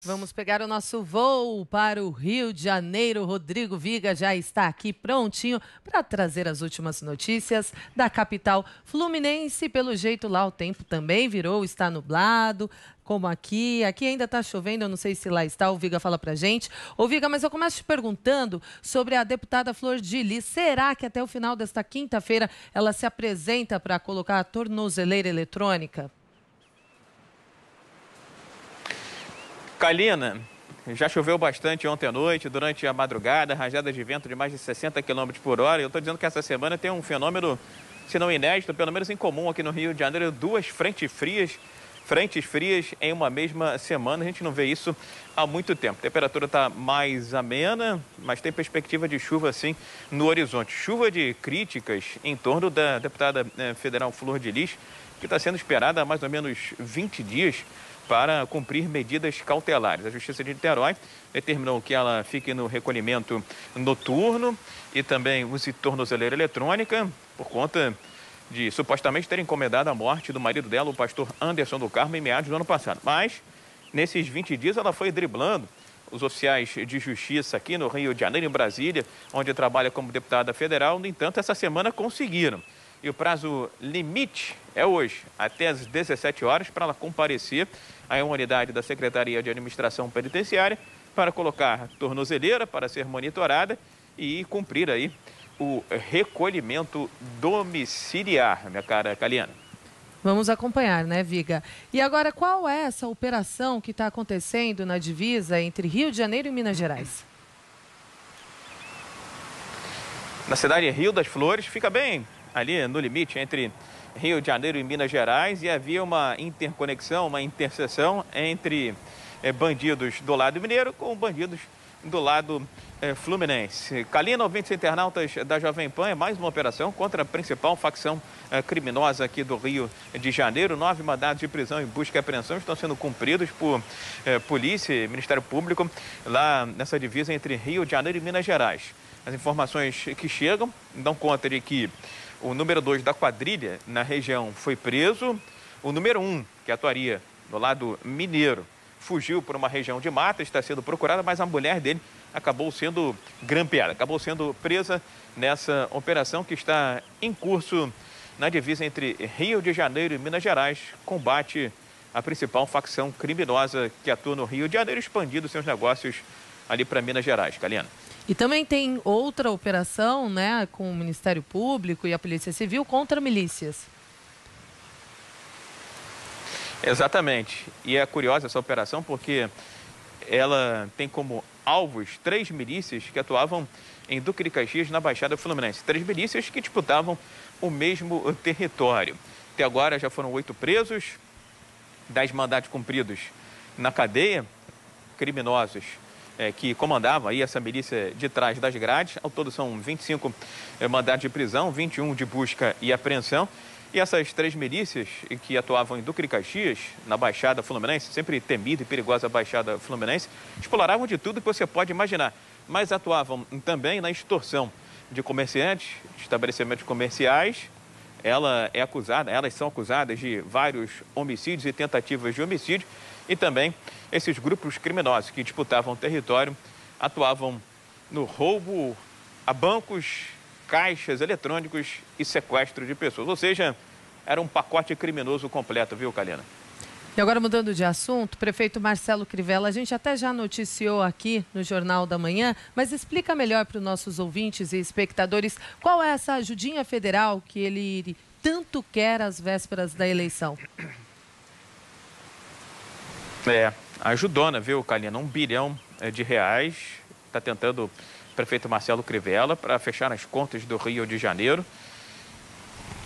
Vamos pegar o nosso voo para o Rio de Janeiro. Rodrigo Viga já está aqui prontinho para trazer as últimas notícias da capital fluminense. Pelo jeito lá o tempo também virou, está nublado, como aqui. Aqui ainda está chovendo, eu não sei se lá está, o Viga fala para gente. Ô Viga, mas eu começo te perguntando sobre a deputada Flor de Lis. Será que até o final desta quinta-feira ela se apresenta para colocar a tornozeleira eletrônica? Kalina, já choveu bastante ontem à noite, durante a madrugada, rajadas de vento de mais de 60 km por hora. Eu estou dizendo que essa semana tem um fenômeno, se não inédito, pelo menos incomum aqui no Rio de Janeiro, duas frentes frias em uma mesma semana. A gente não vê isso há muito tempo. A temperatura está mais amena, mas tem perspectiva de chuva, sim, no horizonte. Chuva de críticas em torno da deputada federal Flor de Lis, que está sendo esperada há mais ou menos 20 dias para cumprir medidas cautelares. A Justiça de Niterói determinou que ela fique no recolhimento noturno e também use tornozeleira eletrônica por conta de supostamente ter encomendado a morte do marido dela, o pastor Anderson do Carmo, em meados do ano passado. Mas, nesses 20 dias, ela foi driblando os oficiais de justiça aqui no Rio de Janeiro, em Brasília, onde trabalha como deputada federal. No entanto, essa semana conseguiram. E o prazo limite é hoje, até às 17 horas, para ela comparecer à uma unidade da Secretaria de Administração Penitenciária para colocar tornozeleira para ser monitorada e cumprir aí o recolhimento domiciliar, minha cara Kaliana. Vamos acompanhar, né, Viga? E agora, qual é essa operação que está acontecendo na divisa entre Rio de Janeiro e Minas Gerais? Na cidade Rio das Flores, fica bem ali no limite entre Rio de Janeiro e Minas Gerais, e havia uma interconexão, uma interseção entre bandidos do lado mineiro com bandidos do lado fluminense. Kalina, ouvintes internautas da Jovem Pan, é mais uma operação contra a principal facção criminosa aqui do Rio de Janeiro. 9 mandados de prisão e busca e apreensão estão sendo cumpridos por polícia e Ministério Público lá nessa divisa entre Rio de Janeiro e Minas Gerais. As informações que chegam dão conta de que o número 2 da quadrilha na região foi preso. O número 1, que atuaria no lado mineiro, fugiu por uma região de mata, está sendo procurada, mas a mulher dele acabou sendo grampeada, acabou sendo presa nessa operação que está em curso na divisa entre Rio de Janeiro e Minas Gerais, combate a principal facção criminosa que atua no Rio de Janeiro, expandindo seus negócios ali para Minas Gerais. Kalina. E também tem outra operação, né, com o Ministério Público e a Polícia Civil contra milícias. Exatamente. E é curiosa essa operação porque ela tem como alvos 3 milícias que atuavam em Duque de Caxias, na Baixada Fluminense. 3 milícias que disputavam o mesmo território. Até agora já foram 8 presos, 10 mandados cumpridos na cadeia, criminosos que comandavam aí essa milícia de trás das grades. Ao todo são 25 mandados de prisão, 21 de busca e apreensão. E essas 3 milícias que atuavam em Duque de Caxias, na Baixada Fluminense, sempre temida e perigosa Baixada Fluminense, exploravam de tudo que você pode imaginar, mas atuavam também na extorsão de comerciantes, de estabelecimentos comerciais. Elas são acusadas de vários homicídios e tentativas de homicídio, e também esses grupos criminosos que disputavam o território atuavam no roubo a bancos, caixas eletrônicos e sequestro de pessoas. Ou seja, era um pacote criminoso completo, viu, Kalina? E agora, mudando de assunto, prefeito Marcelo Crivella, a gente até já noticiou aqui no Jornal da Manhã, mas explica melhor para os nossos ouvintes e espectadores qual é essa ajudinha federal que ele tanto quer às vésperas da eleição. Ajudona, viu, Kalina? R$1 bilhão está tentando o prefeito Marcelo Crivella para fechar as contas do Rio de Janeiro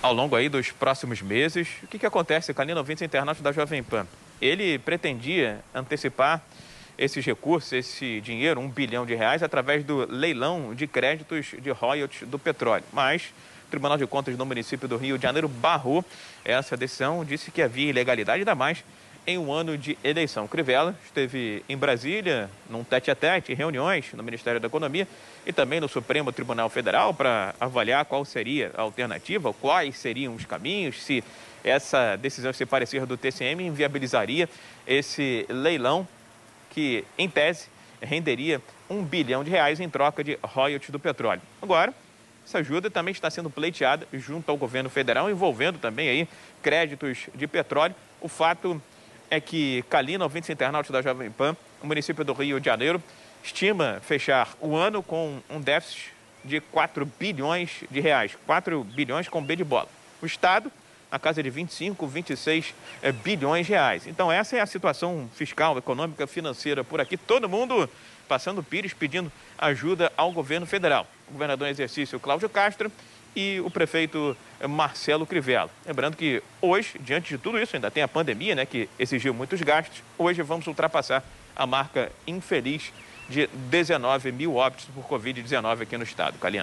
ao longo aí dos próximos meses. O que acontece, Kalina, ouvintes internautas da Jovem Pan? Ele pretendia antecipar esses recursos, esse dinheiro, R$1 bilhão, através do leilão de créditos de royalties do petróleo. Mas o Tribunal de Contas do município do Rio de Janeiro barrou essa decisão, disse que havia ilegalidade, ainda mais em um ano de eleição. Crivella esteve em Brasília, num tete-a-tete, reuniões no Ministério da Economia e também no Supremo Tribunal Federal para avaliar qual seria a alternativa, quais seriam os caminhos, se essa decisão, se parecer do TCM, inviabilizaria esse leilão que, em tese, renderia R$1 bilhão em troca de royalties do petróleo. Agora, essa ajuda também está sendo pleiteada junto ao governo federal, envolvendo também aí créditos de petróleo. O fato é que Calina, ouvintes internautas da Jovem Pan, o município do Rio de Janeiro, estima fechar o ano com um déficit de R$4 bilhões. 4 bilhões com B de bola. O Estado, na casa de 25, 26 bilhões de reais. Então, essa é a situação fiscal, econômica, financeira por aqui. Todo mundo passando pires, pedindo ajuda ao governo federal. O governador em exercício, Cláudio Castro, e o prefeito Marcelo Crivella. Lembrando que hoje, diante de tudo isso, ainda tem a pandemia, né, que exigiu muitos gastos. Hoje vamos ultrapassar a marca infeliz de 19 mil óbitos por Covid-19 aqui no estado. Caliano.